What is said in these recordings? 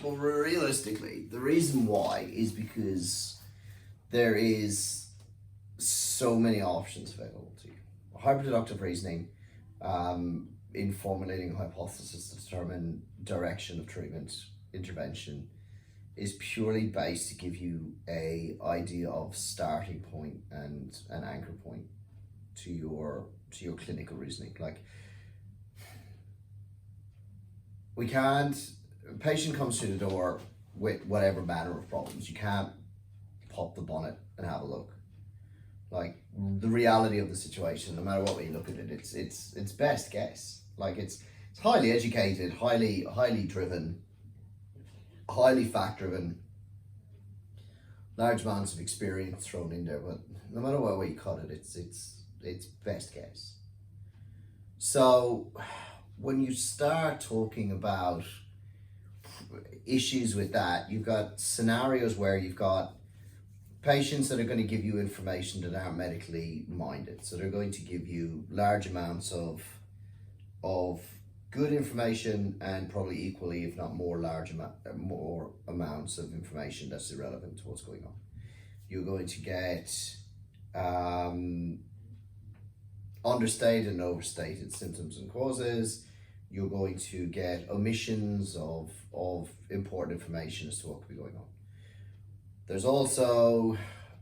But realistically, the reason why is because there is so many options available to you. Hyperdeductive reasoning, in formulating a hypothesis to determine direction of treatment intervention, is purely based to give you a idea of starting point and an anchor point to your clinical reasoning. Like, a patient comes through the door with whatever manner of problems. You can't pop the bonnet and have a look. Like, the reality of the situation, no matter what way you look at it, it's best guess. Like, it's highly educated, highly driven, highly fact driven, large amounts of experience thrown in there, but no matter what way you cut it, it's best guess. So when you start talking about issues with that, you've got scenarios where you've got patients that are going to give you information that aren't medically minded. So they're going to give you large amounts of good information and probably equally, if not more amounts of information that's irrelevant to what's going on. You're going to get understated and overstated symptoms and causes. You're going to get omissions of important information as to what could be going on. There's also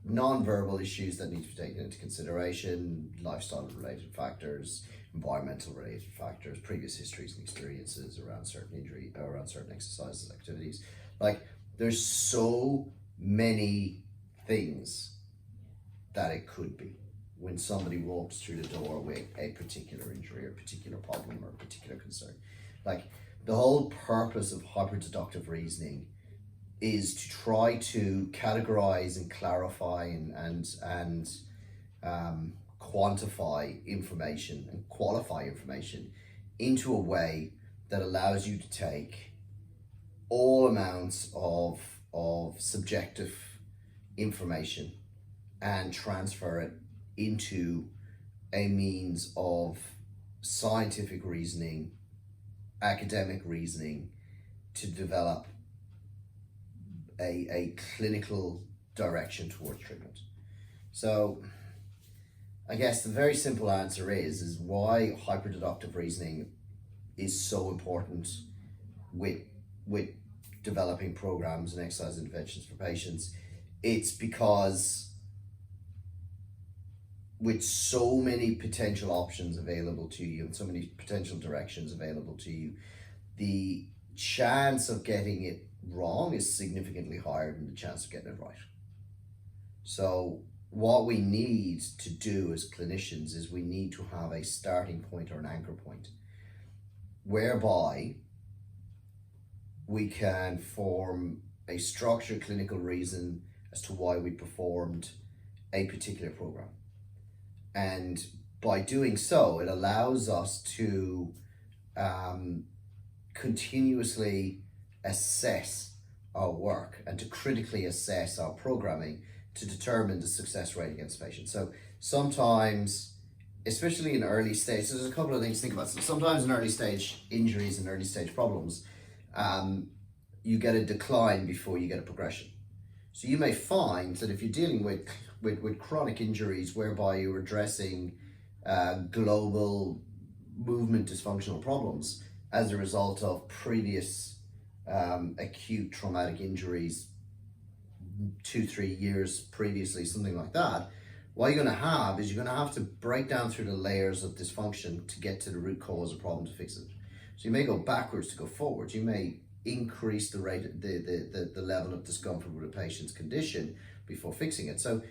non-verbal issues that need to be taken into consideration, lifestyle related factors, environmental related factors, previous histories and experiences around certain injury, around certain exercises, activities. Like, there's so many things that it could be when somebody walks through the door with a particular injury or a particular problem or a particular concern. Like, the whole purpose of hyperdeductive reasoning is to try to categorize and clarify and quantify information and qualify information into a way that allows you to take all amounts of subjective information and transfer it into a means of scientific reasoning, academic reasoning, to develop a clinical direction towards treatment. So I guess the very simple answer is why hyperdeductive reasoning is so important with developing programs and exercise interventions for patients. It's because with so many potential options available to you and so many potential directions available to you, the chance of getting it wrong is significantly higher than the chance of getting it right. So what we need to do as clinicians is we need to have a starting point or an anchor point whereby we can form a structured clinical reason as to why we performed a particular program. And by doing so, it allows us to continuously assess our work and to critically assess our programming to determine the success rate against patients. So sometimes, especially in early stage, there's a couple of things to think about. So sometimes in early stage injuries and early stage problems, you get a decline before you get a progression. So you may find that if you're dealing with chronic injuries whereby you're addressing global movement dysfunctional problems as a result of previous acute traumatic injuries 2-3 years previously, something like that, what you're going to have is you're going to have to break down through the layers of dysfunction to get to the root cause of the problem to fix it. So you may go backwards to go forwards. You may increase the rate, the level of discomfort with a patient's condition before fixing it. So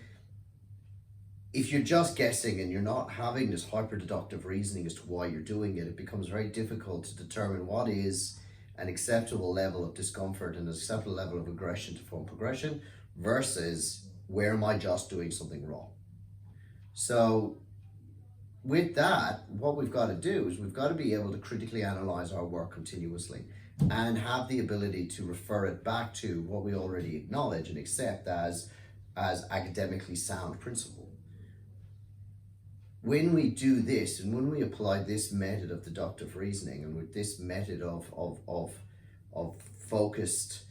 if you're just guessing and you're not having this hyperdeductive reasoning as to why you're doing it, it becomes very difficult to determine what is an acceptable level of discomfort and an acceptable level of aggression to form progression versus where am I just doing something wrong. So with that, what we've got to do is we've got to be able to critically analyze our work continuously and have the ability to refer it back to what we already acknowledge and accept as academically sound principle. When we do this and when we apply this method of deductive reasoning and with this method of focused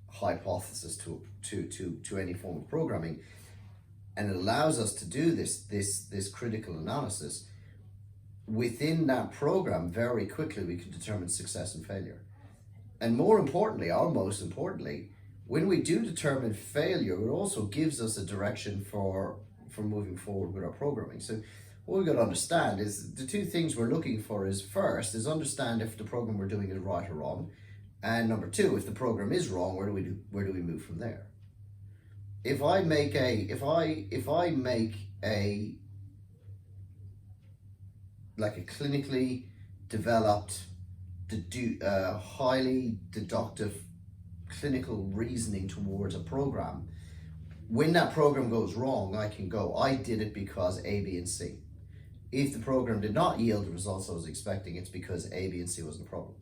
hypothesis to any form of programming, and it allows us to do this critical analysis. Within that program, very quickly we can determine success and failure. And more importantly, or most importantly, when we do determine failure, it also gives us a direction for moving forward with our programming. So what we've got to understand is the two things we're looking for is, first, is understand if the program we're doing is right or wrong. And number two, if the program is wrong, where do we move from there? If I make a clinically developed, highly deductive clinical reasoning towards a program, when that program goes wrong, I can go, I did it because A, B, and C. If the program did not yield the results I was expecting, it's because A, B, and C was the problem.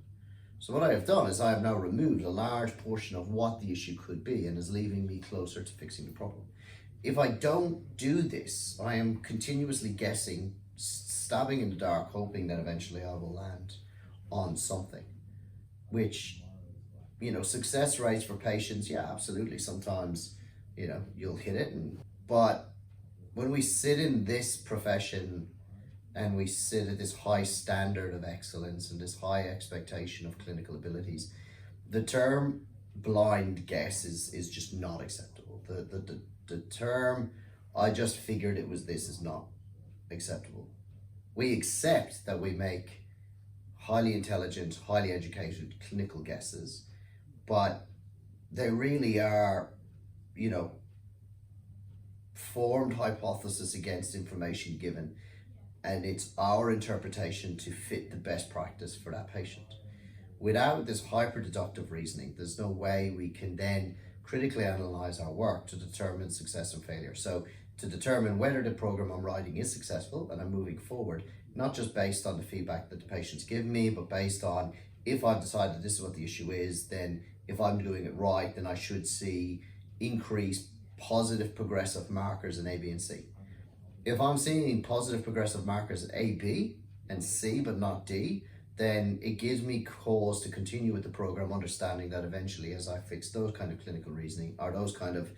So what I have done is I have now removed a large portion of what the issue could be and is leaving me closer to fixing the problem. If I don't do this, I am continuously guessing, stabbing in the dark, hoping that eventually I will land on something, which, success rates for patients, yeah, absolutely. Sometimes, you'll hit it. But when we sit in this profession and we sit at this high standard of excellence and this high expectation of clinical abilities, the term blind guess is just not acceptable. The term, I just figured it was this, is not acceptable. We accept that we make highly intelligent, highly educated clinical guesses, but they really are, formed hypothesis against information given, and it's our interpretation to fit the best practice for that patient. Without this hyper-deductive reasoning, there's no way we can then critically analyze our work to determine success and failure. So to determine whether the program I'm writing is successful and I'm moving forward, not just based on the feedback that the patients give me, but based on, if I've decided this is what the issue is, then if I'm doing it right, then I should see increased positive progressive markers in A, B, and C. If I'm seeing positive progressive markers at A, B, and C, but not D, then it gives me cause to continue with the program, understanding that eventually, as I fix those kind of clinical reasoning, or those kind of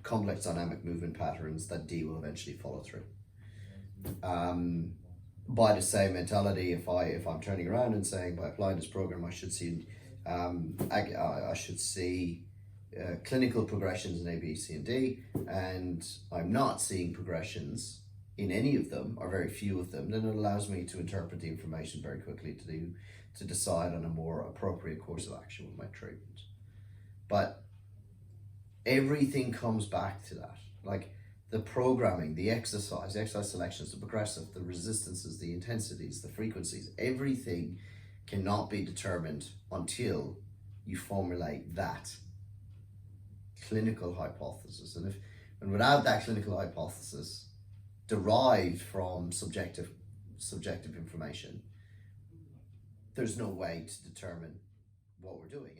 complex dynamic movement patterns, that D will eventually follow through. By the same mentality, if I'm turning around and saying, by applying this program, I should see clinical progressions in A, B, C, and D, and I'm not seeing progressions in any of them, or very few of them, then it allows me to interpret the information very quickly to decide on a more appropriate course of action with my treatment. But everything comes back to that, like the programming, the exercise selections, the progressive, the resistances, the intensities, the frequencies, everything cannot be determined until you formulate that clinical hypothesis. And without that clinical hypothesis derived from subjective information, there's no way to determine what we're doing.